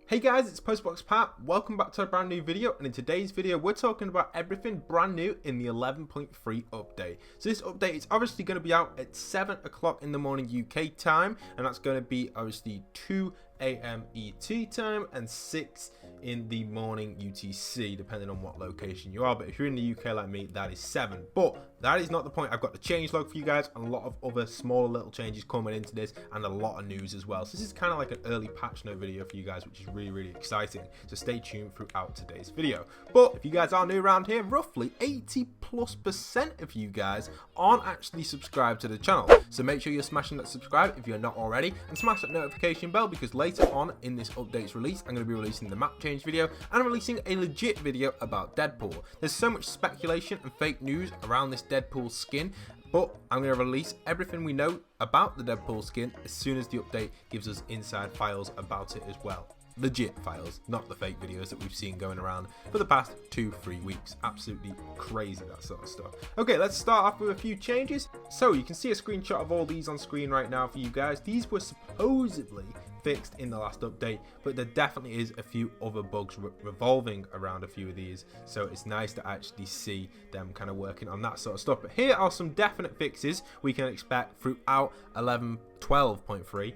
Hey guys, it's postboxpat. Welcome back to a brand new video, and in today's video we're talking about everything brand new in the 11.3 update. So this update is obviously going to be out at 7 o'clock in the morning UK time, and that's going to be obviously 2 AM ET time and 6 in the morning UTC, depending on what location you are. But if you're in the UK like me, that is 7. But that is not the point. I've got the change log for you guys and a lot of other smaller little changes coming into this, and a lot of news as well. So this is kind of like an early patch note video for you guys, which is really exciting. So stay tuned throughout today's video. But if you guys are new around here, roughly 80+% of you guys aren't actually subscribed to the channel. So make sure you're smashing that subscribe if you're not already, and smash that notification bell, because later on in this update's release, I'm going to be releasing the map change video and releasing a legit video about Deadpool. There's so much speculation and fake news around this Deadpool skin, but I'm going to release everything we know about the Deadpool skin as soon as the update gives us inside files about it as well. Legit files, not the fake videos that we've seen going around for the past 2-3 weeks. Absolutely crazy, that sort of stuff. Okay, let's start off with a few changes. So you can see a screenshot of all these on screen right now for you guys. These were supposedly fixed in the last update, but there definitely is a few other bugs revolving around a few of these, so it's nice to actually see them kind of working on that sort of stuff. But here are some definite fixes we can expect throughout 11.12.3.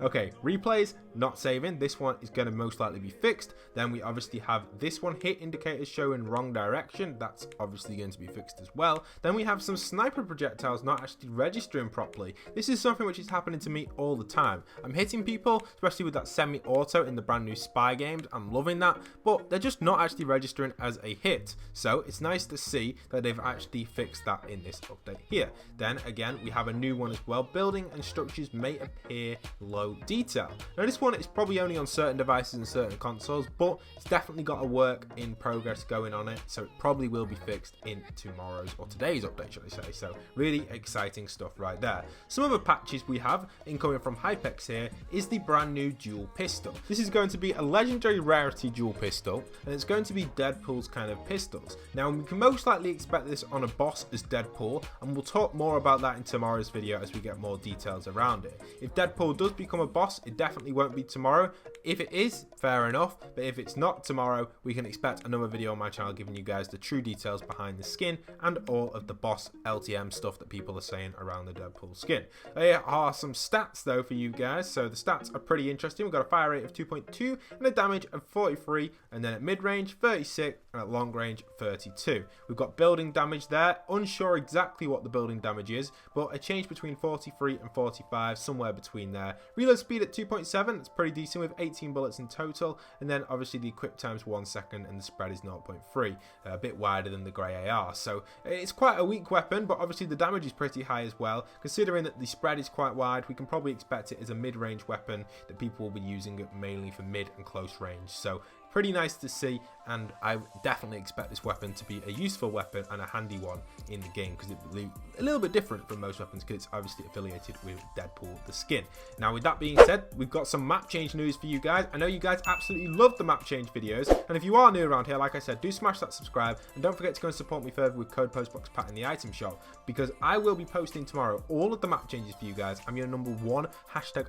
Okay, replays not saving. This one is going to most likely be fixed. Then we obviously have this one, hit indicators showing wrong direction. That's obviously going to be fixed as well. Then we have some sniper projectiles not actually registering properly. This is something which is happening to me all the time. I'm hitting people, especially with that semi-auto in the brand new Spy games. I'm loving that, but they're just not actually registering as a hit. So it's nice to see that they've actually fixed that in this update here. Then again, we have a new one as well. Building and structures may appear low detail. Now this one is probably only on certain devices and certain consoles, but it's definitely got a work in progress going on it, so it probably will be fixed in tomorrow's or today's update, should I say. So really exciting stuff right there. Some other patches we have incoming from Hypex here is the brand new dual pistol. This is going to be a legendary rarity dual pistol, and it's going to be Deadpool's kind of pistols. Now we can most likely expect this on a boss as Deadpool, and we'll talk more about that in tomorrow's video as we get more details around it. If Deadpool does become a boss, it definitely won't be tomorrow. If it is, fair enough, but if it's not tomorrow, we can expect another video on my channel giving you guys the true details behind the skin and all of the boss LTM stuff that people are saying around the Deadpool skin. There are some stats though for you guys, so the stats are pretty interesting. We've got a fire rate of 2.2 and a damage of 43, and then at mid-range 36 and at long range 32. We've got building damage there, unsure exactly what the building damage is, but a change between 43 and 45, somewhere between there. Reload speed at 2.7, that's pretty decent with 18 bullets in total, and then obviously the equip time's 1 second and the spread is 0.3, a bit wider than the grey AR. So it's quite a weak weapon, but obviously the damage is pretty high as well. Considering that the spread is quite wide, we can probably expect it as a mid-range weapon that people will be using it mainly for mid and close range. So pretty nice to see, and I definitely expect this weapon to be a useful weapon and a handy one in the game, because it will be a little bit different from most weapons because it's obviously affiliated with Deadpool the skin. Now with that being said, we've got some map change news for you guys. I know you guys absolutely love the map change videos, and if you are new around here, like I said, do smash that subscribe, and don't forget to go and support me further with code postboxpat in the item shop, because I will be posting tomorrow all of the map changes for you guys. I'm your #1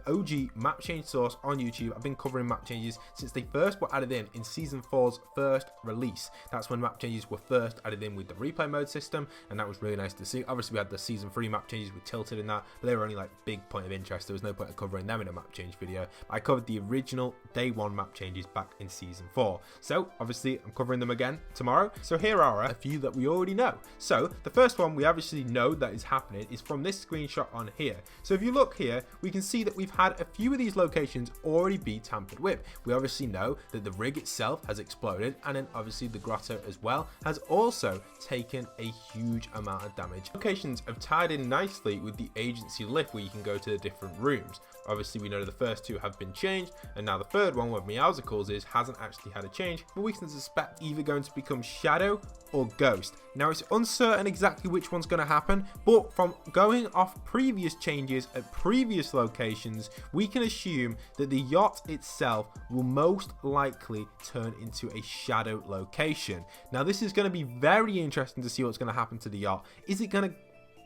#OG map change source on YouTube. I've been covering map changes since they first were added in Season 4's first release. That's when map changes were first added in with the replay mode system, and that was really nice to see. Obviously we had the Season 3 map changes with Tilted in that, but they were only like big point of interest. There was no point of covering them in a map change video. I covered the original day 1 map changes back in Season 4. So obviously I'm covering them again tomorrow. So here are a few that we already know. So the first one we obviously know that is happening is from this screenshot on here. So if you look here, we can see that we've had a few of these locations already be tampered with. We obviously know that the rig itself has exploded, and then obviously the grotto as well has also taken a huge amount of damage. Locations have tied in nicely with the agency lift where you can go to the different rooms. Obviously we know the first 2 have been changed, and now the third one where Meowsicles is hasn't actually had a change, but we can suspect either going to become Shadow or Ghost. Now it's uncertain exactly which one's going to happen, but from going off previous changes at previous locations, we can assume that the yacht itself will most likely turn into a Shadow location. Now this is going to be very interesting to see what's going to happen to the yacht. Is it going to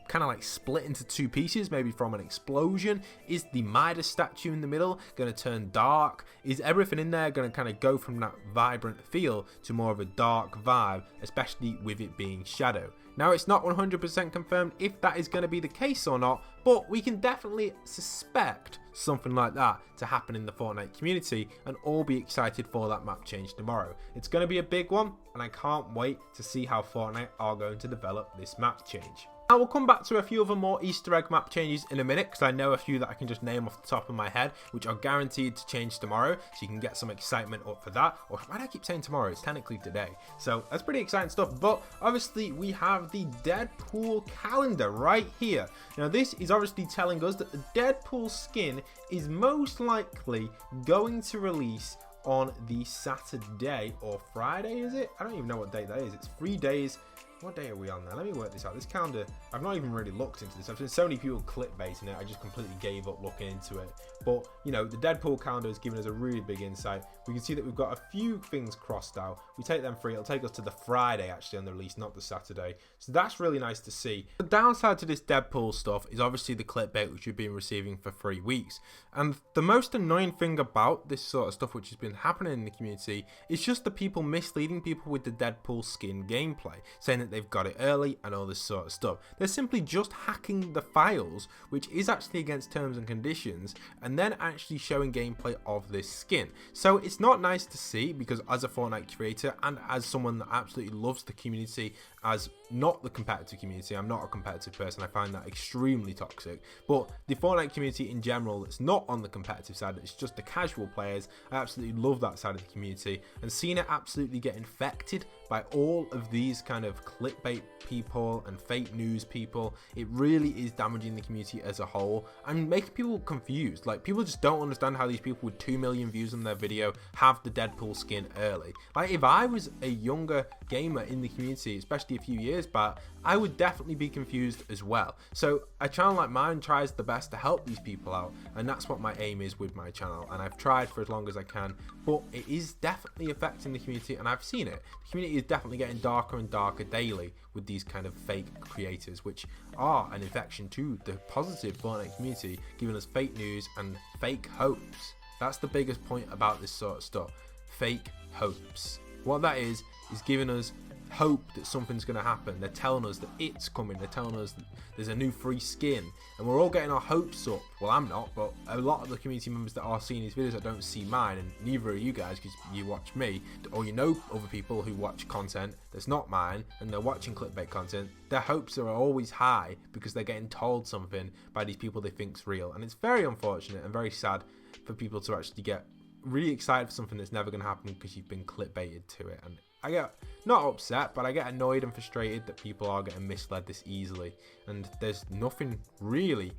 kind of like split into two pieces, maybe from an explosion? Is the Midas statue in the middle going to turn dark? Is everything in there going to kind of go from that vibrant feel to more of a dark vibe, especially with it being shadow? Now, it's not 100% confirmed if that is going to be the case or not, but we can definitely suspect something like that to happen in the Fortnite community, and all be excited for that map change tomorrow. It's going to be a big one, and I can't wait to see how Fortnite are going to develop this map change. Now, we'll come back to a few other more Easter egg map changes in a minute, because I know a few that I can just name off the top of my head, which are guaranteed to change tomorrow, so you can get some excitement up for that. Or why do I keep saying tomorrow? It's technically today. So that's pretty exciting stuff. But obviously, we have the Deadpool calendar right here. Now, this is obviously telling us that the Deadpool skin is most likely going to release on the Saturday or Friday, is it? I don't even know what day that is. It's 3 days. What day are we on now? Let me work this out. This calendar, I've not even really looked into this. I've seen so many people clickbaiting it, I just completely gave up looking into it. But, you know, the Deadpool calendar has given us a really big insight. We can see that we've got a few things crossed out. We take them free. It'll take us to the Friday, actually, on the release, not the Saturday. So that's really nice to see. The downside to this Deadpool stuff is obviously the clickbait, which we've been receiving for 3 weeks. And the most annoying thing about this sort of stuff, which has been happening in the community, is just the people misleading people with the Deadpool skin gameplay, saying that they've got it early and all this sort of stuff. They're simply just hacking the files, which is actually against terms and conditions, and then actually showing gameplay of this skin. So it's not nice to see, because as a Fortnite creator and as someone that absolutely loves the community, as not the competitive community, I'm not a competitive person, I find that extremely toxic, but the Fortnite community in general that's not on the competitive side, it's just the casual players, I absolutely love that side of the community, and seeing it absolutely get infected by all of these kind of clickbait people and fake news people, it really is damaging the community as a whole and making people confused. Like, people just don't understand how these people with 2 million views on their video have the Deadpool skin early. Like, if I was a younger gamer in the community, especially a few years back, I would definitely be confused as well. So a channel like mine tries the best to help these people out, and that's what my aim is with my channel, and I've tried for as long as I can, but it is definitely affecting the community, and I've seen it. The community is definitely getting darker and darker daily with these kind of fake creators, which are an infection to the positive Fortnite community, giving us fake news and fake hopes. That's the biggest point about this sort of stuff. Fake hopes. What that is giving us hope that something's going to happen. They're telling us that it's coming. They're telling us that there's a new free skin, and we're all getting our hopes up. Well, I'm not, but a lot of the community members that are seeing these videos, I don't see mine, and neither are you guys, because you watch me, or you know other people who watch content that's not mine, and they're watching clickbait content. Their hopes are always high because they're getting told something by these people they think's real, and it's very unfortunate and very sad for people to actually get really excited for something that's never going to happen because you've been clickbaited to it. And I get not upset, but I get annoyed and frustrated that people are getting misled this easily, and there's nothing really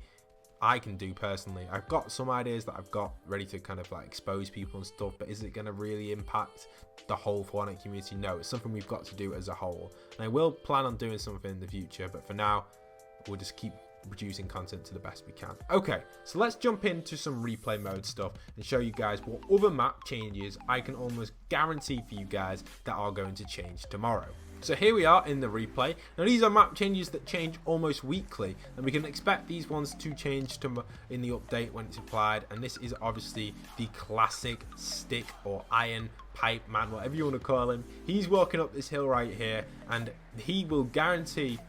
I can do personally. I've got some ideas that I've got ready to kind of like expose people and stuff, but is it going to really impact the whole Fortnite community? No, it's something we've got to do as a whole, and I will plan on doing something in the future, but for now we'll just keep producing content to the best we can. Okay, so let's jump into some replay mode stuff and show you guys what other map changes I can almost guarantee for you guys that are going to change tomorrow. So here we are in the replay. Now these are map changes that change almost weekly, and we can expect these ones to change in the update when it's applied. And this is obviously the classic stick or iron pipe man, whatever you want to call him. He's walking up this hill right here, and he will guarantee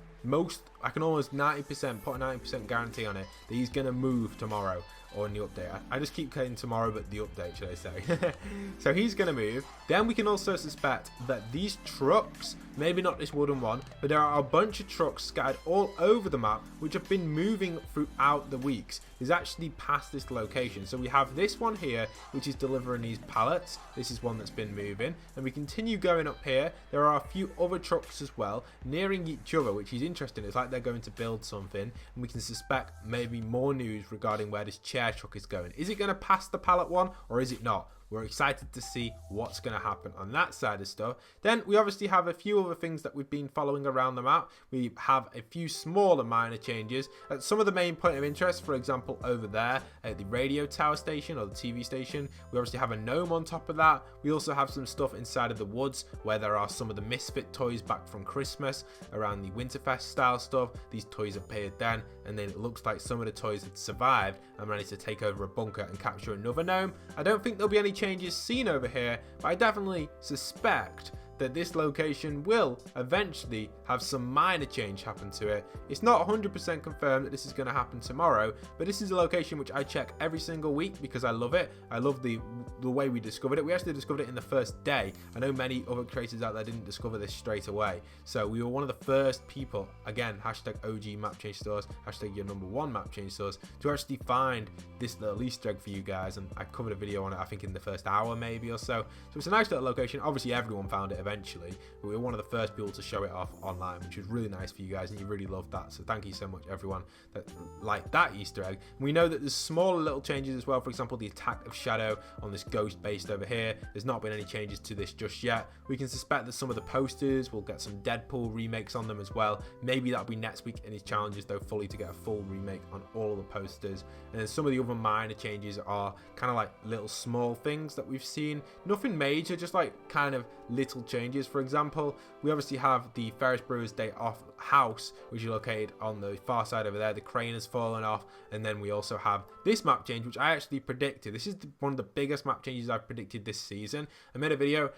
I can almost 90%, put a 90% guarantee on it, that he's going to move tomorrow or in the update. I just keep saying tomorrow, but the update, should I say. So he's going to move. Then we can also suspect that these trucks, maybe not this wooden one, but there are a bunch of trucks scattered all over the map which have been moving throughout the weeks. Is actually past this location. So we have this one here which is delivering these pallets. This is one that's been moving, and we continue going up here. There are a few other trucks as well nearing each other, which is interesting. It's like they're going to build something, and we can suspect maybe more news regarding where this chair truck is going. Is it going to pass the pallet one, or is it not? we're excited to see what's going to happen on that side of stuff. Then we obviously have a few other things that we've been following around the map. We have a few smaller minor changes at some of the main point of interest. For example, over there at the radio tower station or the TV station, we obviously have a gnome on top of that. We also have some stuff inside of the woods where there are some of the Misfit toys back from Christmas around the Winterfest style stuff. These toys appeared then, and then it looks like some of the toys had survived and managed to take over a bunker and capture another gnome. I don't think there'll be any changes seen over here, but I definitely suspect that this location will eventually have some minor change happen to it. It's not 100% confirmed that this is going to happen tomorrow, but this is a location which I check every single week because I love it. I love the way we discovered it. We actually discovered it in the first day. I know many other creators out there didn't discover this straight away, so we were one of the first people, again, hashtag OG map change stores, hashtag your #1 map change stores, to actually find this little Easter egg for you guys, and I covered a video on it I think in the first hour maybe or so. So it's a nice little location. Obviously everyone found it eventually, but we were one of the first people to show it off online, which was really nice for you guys, and you really loved that. So thank you so much everyone that liked that Easter egg. We know that there's smaller little changes as well. For example, the attack of shadow on this ghost based over here. There's not been any changes to this just yet. We can suspect that some of the posters will get some Deadpool remakes on them as well. Maybe that'll be next week in his challenges though, fully, to get a full remake on all of the posters. And then some of the other minor changes are kind of like little small things that we've seen. Nothing major, just like kind of little changes. For example, we obviously have the Ferris Brewers Day Off house, which is located on the far side over there. The crane has fallen off, and then we also have this map change, which I actually predicted. This is one of the biggest map changes I've predicted this season. I made a video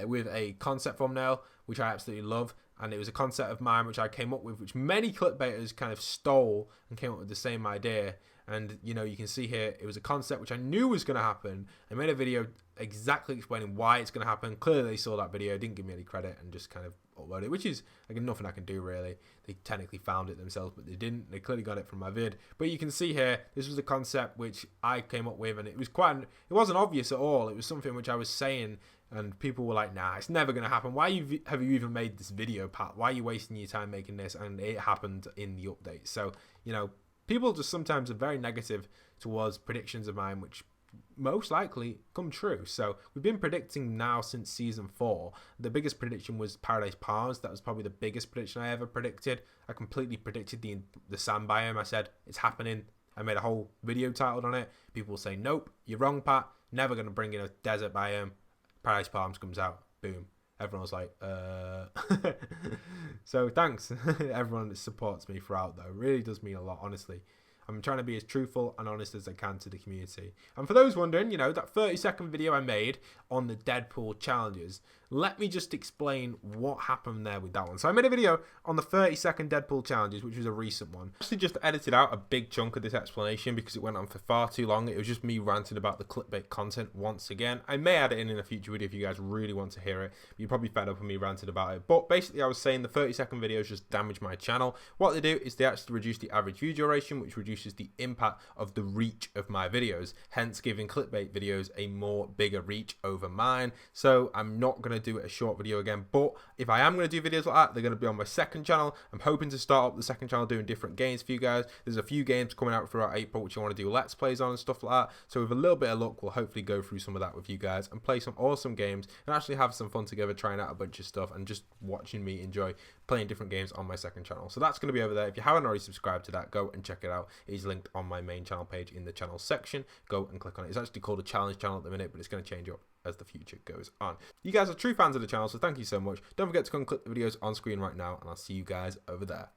with a concept thumbnail, which I absolutely love, and it was a concept of mine which I came up with, which many clickbaiters kind of stole and came up with the same idea. And you know, you can see here, it was a concept which I knew was going to happen. I made a video exactly explaining why it's going to happen. Clearly they saw that video, didn't give me any credit, and just kind of upload it, which is like nothing I can do really. They technically found it themselves, but they didn't. They clearly got it from my vid. But you can see here, this was a concept which I came up with, and it wasn't obvious at all. It was something which I was saying, and people were like, nah, it's never going to happen. Why have you even made this video, Pat? Why are you wasting your time making this? And it happened in the update. So, you know, people just sometimes are very negative towards predictions of mine, which most likely come true. So we've been predicting now since season 4. The biggest prediction was Paradise Palms. That was probably the biggest prediction I ever predicted. I completely predicted the sand biome. I said it's happening. I made a whole video titled on it. People will say, nope, you're wrong, Pat. Never going to bring in a desert biome. Paradise Palms comes out. Boom. Everyone was like, So thanks everyone that supports me throughout though. It really does mean a lot, honestly. I'm trying to be as truthful and honest as I can to the community. And for those wondering, you know, that 30-second video I made on the Deadpool challenges, let me just explain what happened there with that one. So I made a video on the 30-second Deadpool challenges, which was a recent one. I actually just edited out a big chunk of this explanation because it went on for far too long. It was just me ranting about the clickbait content once again. I may add it in a future video if you guys really want to hear it. But you're probably fed up with me ranting about it. But basically I was saying the 30-second videos just damage my channel. What they do is they actually reduce the average view duration, which reduces the impact of the reach of my videos, hence giving clickbait videos a bigger reach over mine. So I'm not going to do a short video again, but if I am going to do videos like that, they're going to be on my second channel. I'm hoping to start up the second channel doing different games for you guys. There's a few games coming out throughout April which I want to do let's plays on and stuff like that. So with a little bit of luck, we'll hopefully go through some of that with you guys and play some awesome games and actually have some fun together, trying out a bunch of stuff and just watching me enjoy playing different games on my second channel. So that's going to be over there. If you haven't already subscribed to that, go and check it out. It's linked on my main channel page in the channel section. Go and click on it. It's actually called a challenge channel at the minute, but it's going to change up as the future goes on. You guys are true fans of the channel, so thank you so much. Don't forget to go and click the videos on screen right now, and I'll see you guys over there.